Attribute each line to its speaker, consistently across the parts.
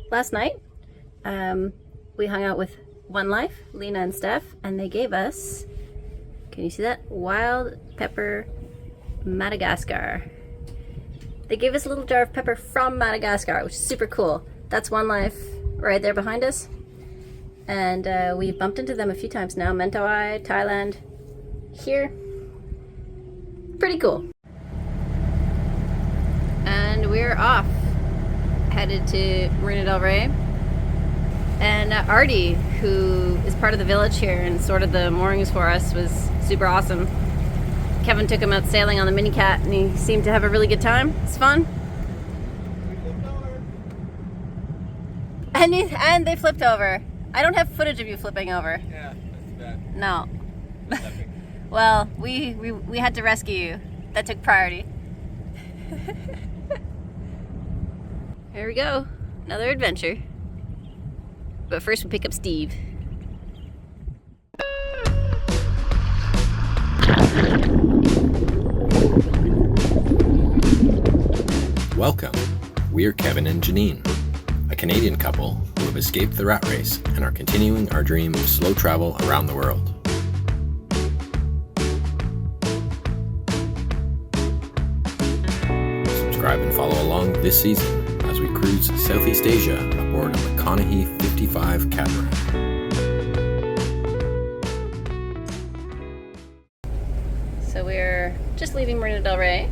Speaker 1: last night we hung out with One Life, Lena and Steph, and they gave us, can you see that? Wild pepper Madagascar. They gave us a little jar of pepper from Madagascar, which is super cool. That's One Life right there behind us. And we've bumped into them a few times now. Mentawai, Thailand, here. Pretty cool. And we're off, headed to Marina del Rey. And Artie, who is part of the village here and sorted the moorings for us, was super awesome. Kevin took him out sailing on the mini cat and he seemed to have a really good time. It's fun.
Speaker 2: We flipped over.
Speaker 1: And they flipped over. I don't have footage of you flipping over.
Speaker 2: Yeah, that's bad.
Speaker 1: No. Well, we had to rescue you. That took priority. Here we go. Another adventure. But first we pick up Steve.
Speaker 3: Welcome. We're Kevin and Jeannine, a Canadian couple who have escaped the rat race and are continuing our dream of slow travel around the world. Subscribe and follow along this season as we cruise Southeast Asia aboard a MC55 catamaran.
Speaker 1: So we're just leaving Marina del Rey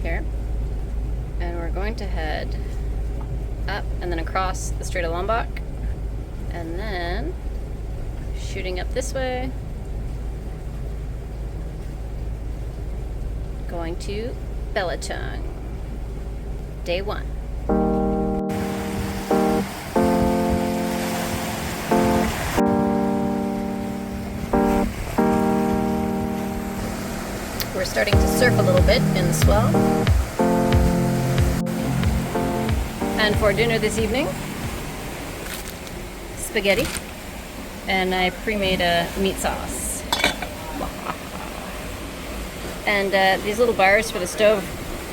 Speaker 1: here, and we're going to head up and then across the Strait of Lombok, and then shooting up this way, going to Belitung. Day 1. We're starting to surf a little bit in the swell. And for dinner this evening, spaghetti. And I pre-made a meat sauce. And these little bars for the stove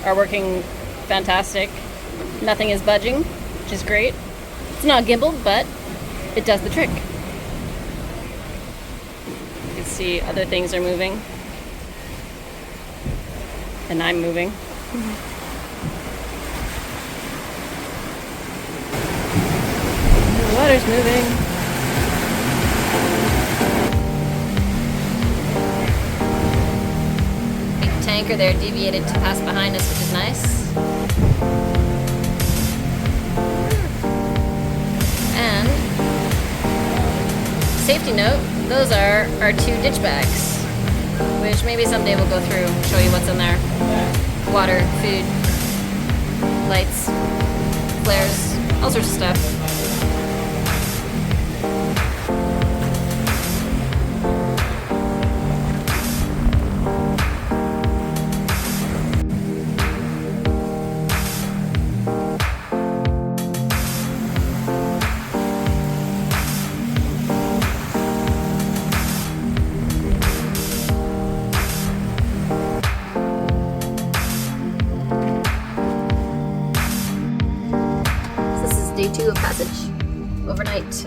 Speaker 1: are working fantastic. Nothing is budging, which is great. It's not gimbaled, but it does the trick. You can see other things are moving. And I'm moving. The water's moving. Big tanker there deviated to pass behind us, which is nice. And safety note, those are our 2 ditch bags, which maybe someday we'll go through and show you what's in there. Water, food, lights, flares, all sorts of stuff. Day 2 of passage. Overnight,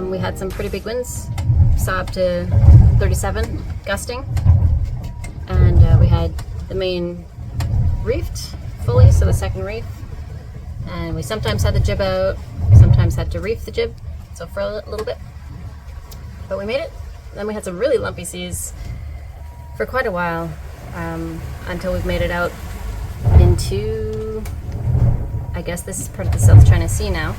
Speaker 1: we had some pretty big winds. Saw up to 37 gusting, and we had the main reefed fully, so the second reef, and we sometimes had the jib out, sometimes had to reef the jib, so for a little bit, but we made it. Then we had some really lumpy seas for quite a while, until we've made it out into, I guess this is part of the South China Sea now,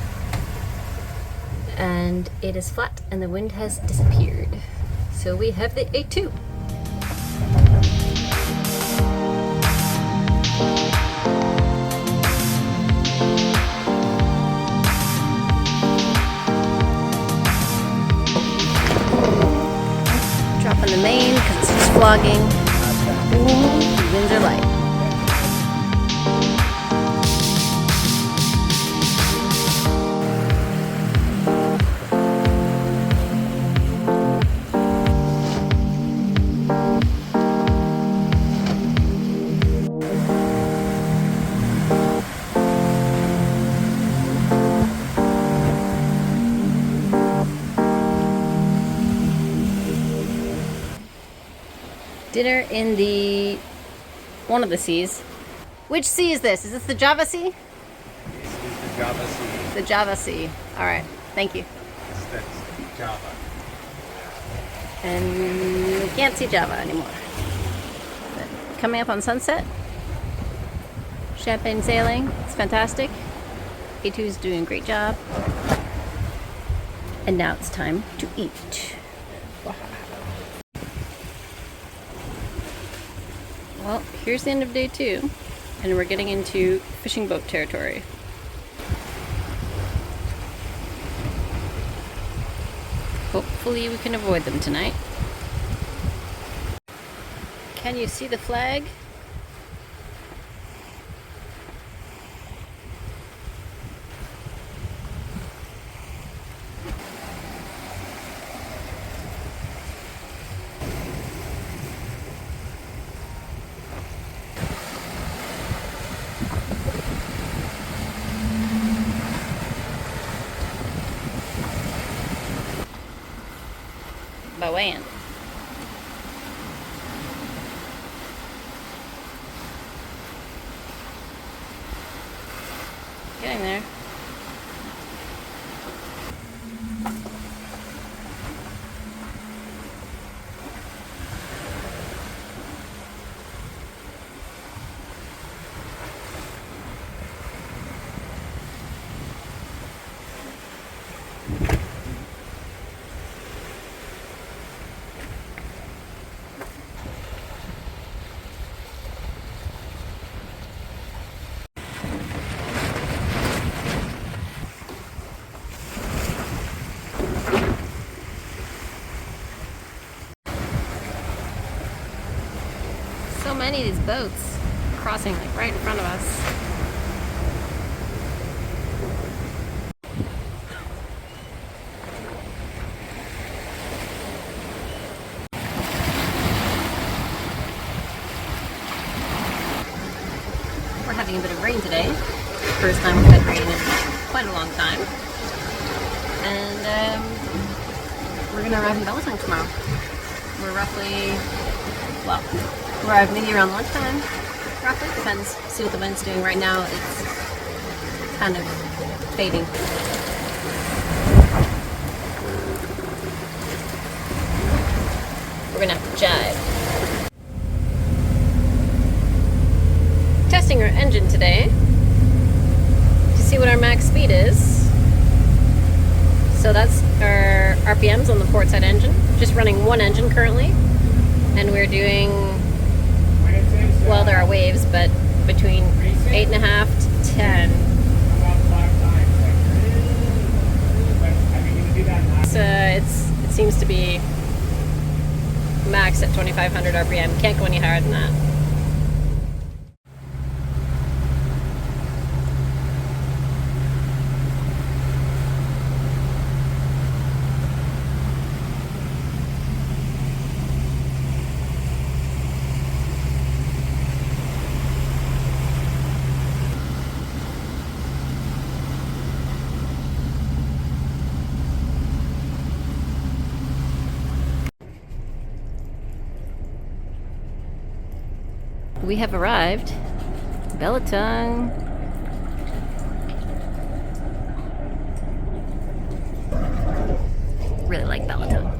Speaker 1: and it is flat and the wind has disappeared, so we have the A2. Dropping the main because it's just flogging. The winds are light. Dinner in the one of the seas. Which sea is this? Is this the Java Sea?
Speaker 2: This is the Java Sea.
Speaker 1: The Java Sea. All right. Thank you.
Speaker 2: That's Java.
Speaker 1: And we can't see Java anymore. But coming up on sunset. Champagne sailing. It's fantastic. A2 is doing a great job. And now it's time to eat. Well, here's the end of day 2, and we're getting into fishing boat territory. Hopefully we can avoid them tonight. Can you see the flag? Bawayan. Getting there. So many of these boats crossing like right in front of us. We're having a bit of rain today. First time we've had rain in quite a long time. And we're gonna arrive in Belitung tomorrow. We're roughly, well, we'll arrive maybe around lunchtime, roughly. Depends, see what the wind's doing. Right now it's kind of fading. We're gonna have to jibe. Testing our engine today to see what our max speed is. So that's our RPMs on the port side engine. Just running one engine currently. And we're doing, well, there are waves, but between 8.5 to 10. So it seems to be max at 2,500 RPM. Can't go any higher than that. We have arrived. Belitung. Really like Belitung.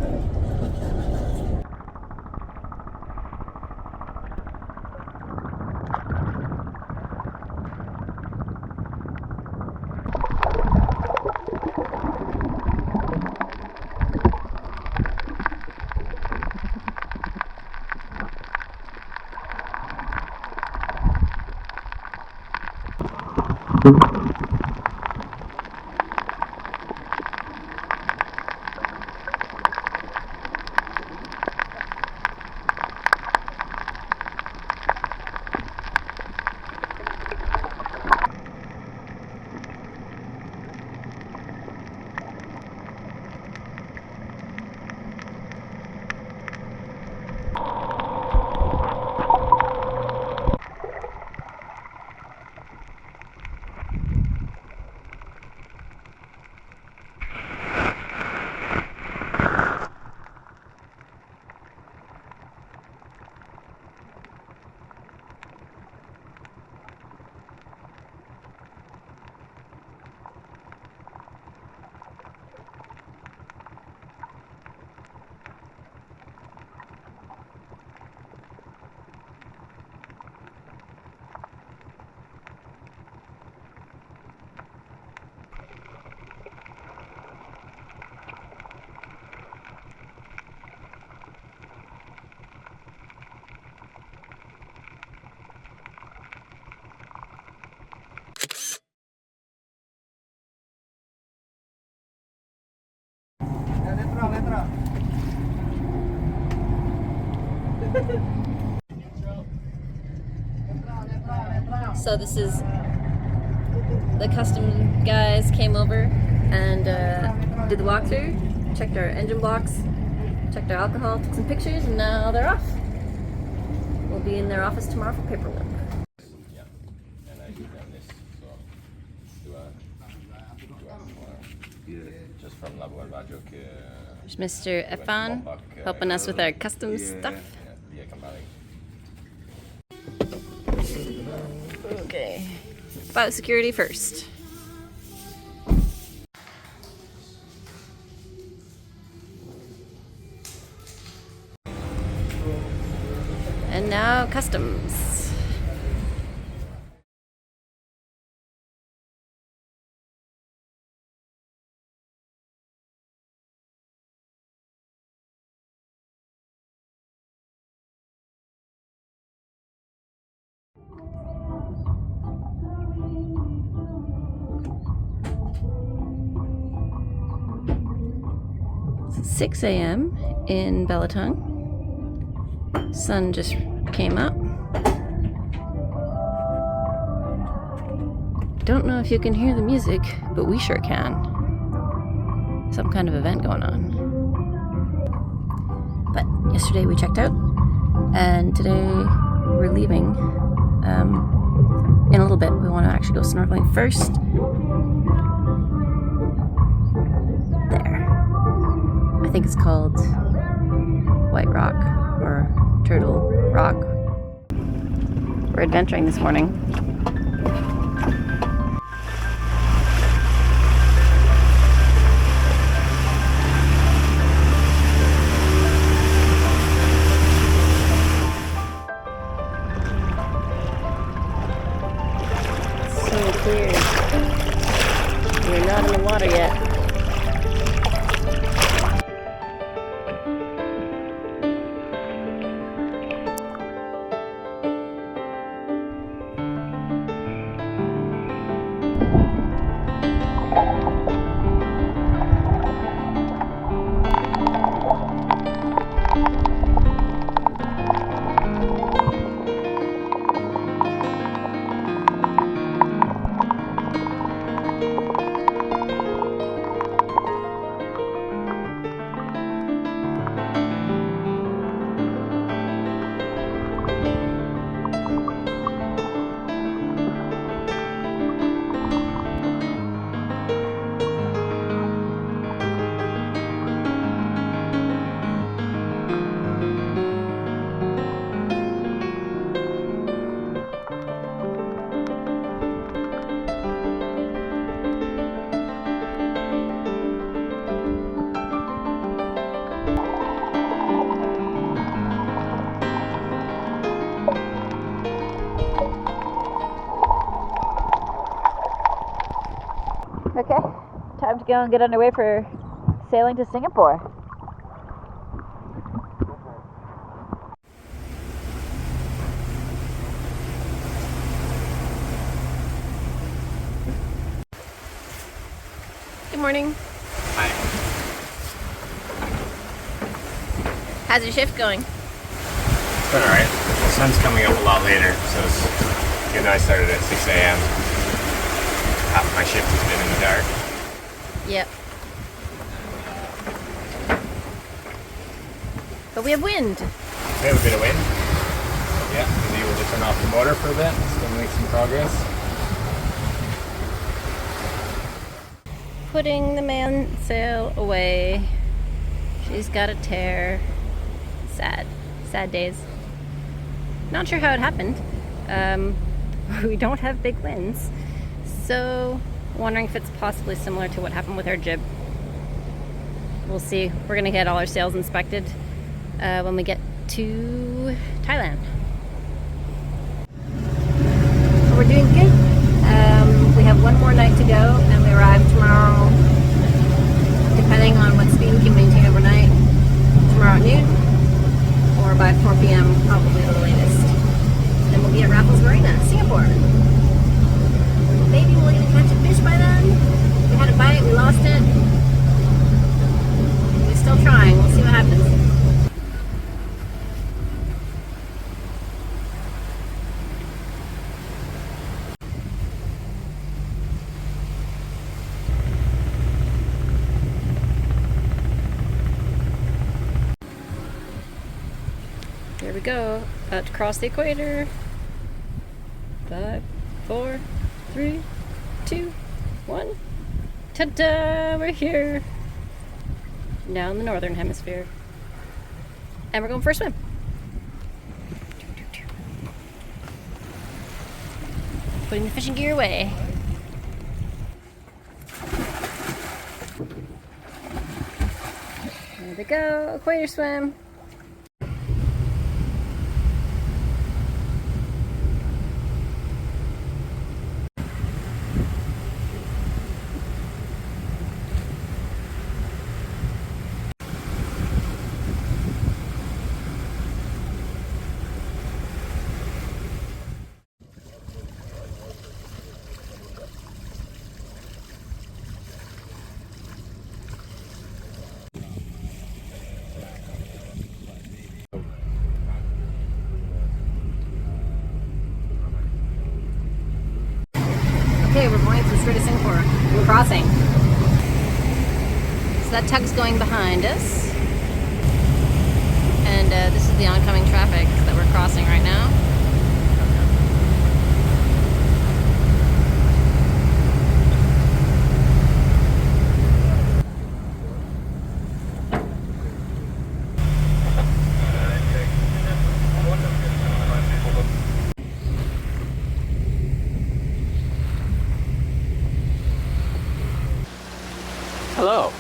Speaker 1: So this is the custom guys came over and did the walkthrough, checked our engine blocks, checked our alcohol, took some pictures, and now they're off. We'll be in their office tomorrow for paperwork.
Speaker 3: Yeah, and I do run this, so just from Labuan Bajo ke
Speaker 1: There's Mr. Efan helping us with our custom stuff.
Speaker 3: dia kembali.
Speaker 1: Okay, biosecurity first. And now customs. It's 6 a.m. in Belitung. Sun just came up. Don't know if you can hear the music, but we sure can. Some kind of event going on. But yesterday we checked out, and today we're leaving. In a little bit, we want to actually go snorkeling first. There. I think it's called White Rock or Turtle Rock. We're adventuring this morning. So clear. We're not in the water yet. Okay, time to go and get underway for sailing to Singapore. Good morning.
Speaker 3: Hi.
Speaker 1: How's your shift going?
Speaker 3: It's been alright. The sun's coming up a lot later, so it's even though I started at 6 a.m. half my shift has been in the dark.
Speaker 1: Yep. But we have wind.
Speaker 3: We have a bit of wind. Yeah, I was able to turn off the motor for a bit, still make some progress.
Speaker 1: Putting the mainsail away. She's got a tear. Sad. Sad days. Not sure how it happened. We don't have big winds. So, wondering if it's possibly similar to what happened with our jib. We'll see. We're going to get all our sails inspected when we get to Thailand. We're doing good. We have one more night to go, and we arrive tomorrow, depending on what speed we can maintain overnight, tomorrow at noon, or by 4 p.m. probably the latest. Then we'll be at Raffles Marina, Singapore. Maybe we'll even catch a fish by then. We had a bite, we lost it. We're still trying, we'll see what happens. go. About to cross the equator. 5, 4, 3, 2, 1. Ta-da! We're here. Now in the northern hemisphere. And we're going for a swim. Putting the fishing gear away. There we go. Equator swim. Okay, we're going to the Strait of Singapore. We're crossing. So that tug's going behind us. And this is the oncoming traffic that we're crossing right now.
Speaker 3: Hello.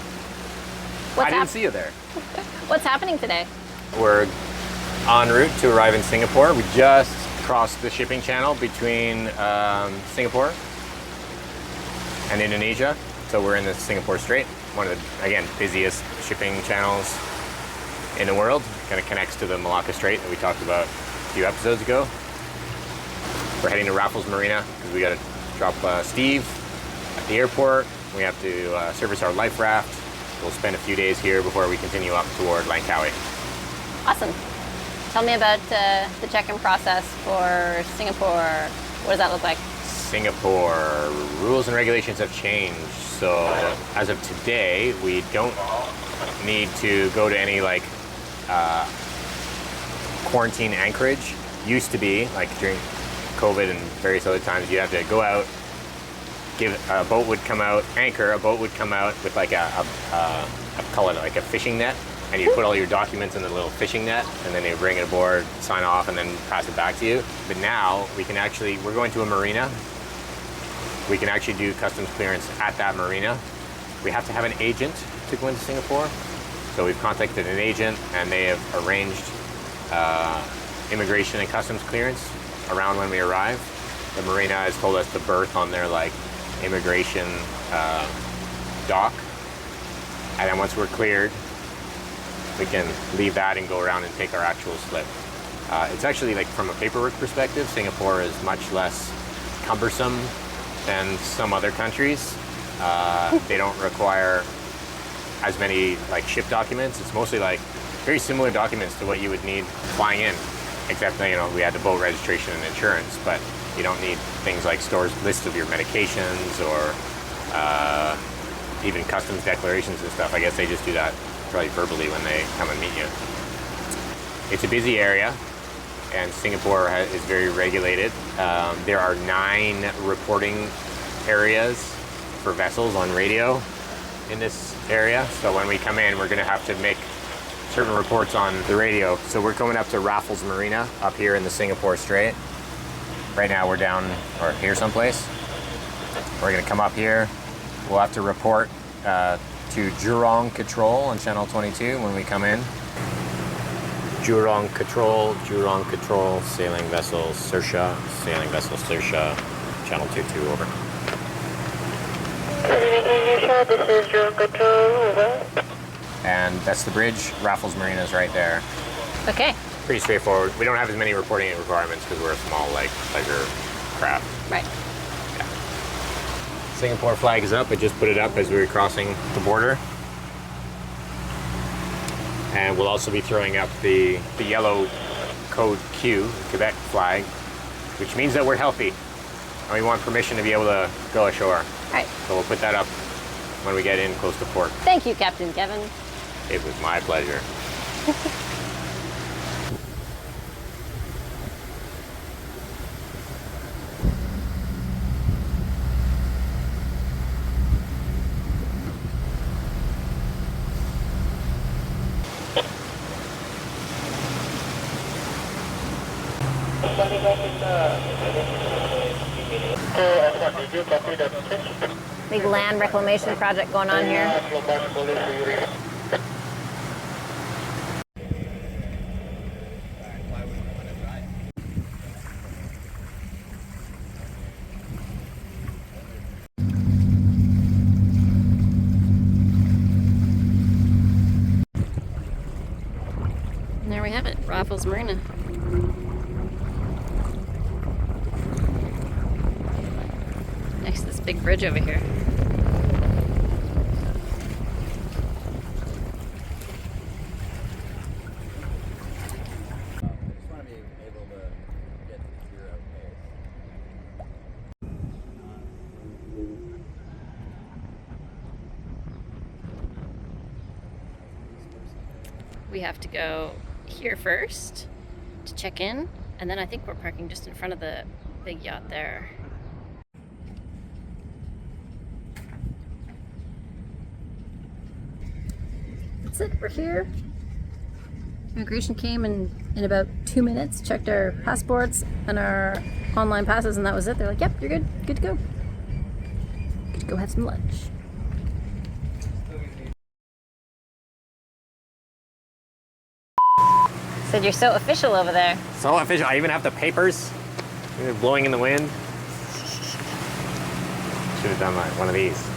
Speaker 1: What's
Speaker 3: I didn't see you there.
Speaker 1: What's happening today?
Speaker 3: We're en route to arrive in Singapore. We just crossed the shipping channel between Singapore and Indonesia. So we're in the Singapore Strait, one of the, again, busiest shipping channels in the world. Kind of connects to the Malacca Strait that we talked about a few episodes ago. We're heading to Raffles Marina because we got to drop Steve at the airport. We have to service our life raft. We'll spend a few days here before we continue up toward Langkawi.
Speaker 1: Awesome. Tell me about the check-in process for Singapore. What does that look like?
Speaker 3: Singapore rules and regulations have changed. So as of today, we don't need to go to any like quarantine anchorage. Used to be, like during COVID and various other times, you have to go out, a boat would come out, anchor, a boat would come out with like I call it like a fishing net, and you put all your documents in the little fishing net, and then they bring it aboard, sign off, and then pass it back to you. But now we can actually, we're going to a marina. We can actually do customs clearance at that marina. We have to have an agent to go into Singapore. So we've contacted an agent, and they have arranged immigration and customs clearance around when we arrive. The marina has told us to berth on their like immigration dock, and then once we're cleared, we can leave that and go around and take our actual slip. It's actually, like, from a paperwork perspective, Singapore is much less cumbersome than some other countries. They don't require as many like ship documents. It's mostly like very similar documents to what you would need flying in, except that, you know, we had the boat registration and insurance, but you don't need things like lists of your medications or even customs declarations and stuff. I guess they just do that probably verbally when they come and meet you. It's a busy area, and Singapore is very regulated. There are 9 reporting areas for vessels on radio in this area. So when we come in, we're gonna have to make certain reports on the radio. So we're coming up to Raffles Marina up here in the Singapore Strait. Right now we're down, or here someplace. We're gonna come up here. We'll have to report to Jurong Control on Channel 22 when we come in. Jurong Control, sailing vessel Saoirse, sailing vessel Saoirse, Channel 22, over.
Speaker 4: This is Jurong Control, over.
Speaker 3: And that's the bridge. Raffles Marina is right there.
Speaker 1: Okay.
Speaker 3: Pretty straightforward. We don't have as many reporting requirements because we're a small, like, pleasure craft.
Speaker 1: Right.
Speaker 3: Yeah. Singapore flag is up. I just put it up as we were crossing the border. And we'll also be throwing up the yellow code Q, Quebec flag, which means that we're healthy. And we want permission to be able to go ashore.
Speaker 1: Right.
Speaker 3: So we'll put that up when we get in close to port.
Speaker 1: Thank you, Captain Kevin.
Speaker 3: It was my pleasure.
Speaker 1: Big land reclamation project going on here. And there we have it, Raffles Marina. Next to this big bridge over here. We have to go here first to check in, and then I think we're parking just in front of the big yacht there. That's it, we're here. Immigration came in about 2 minutes, checked our passports and our online passes, and that was it. They're like, yep, you're good, good to go. Good to go have some lunch. Said you're so official over there.
Speaker 3: So official. I even have the papers. They're blowing in the wind. Should have done one of these.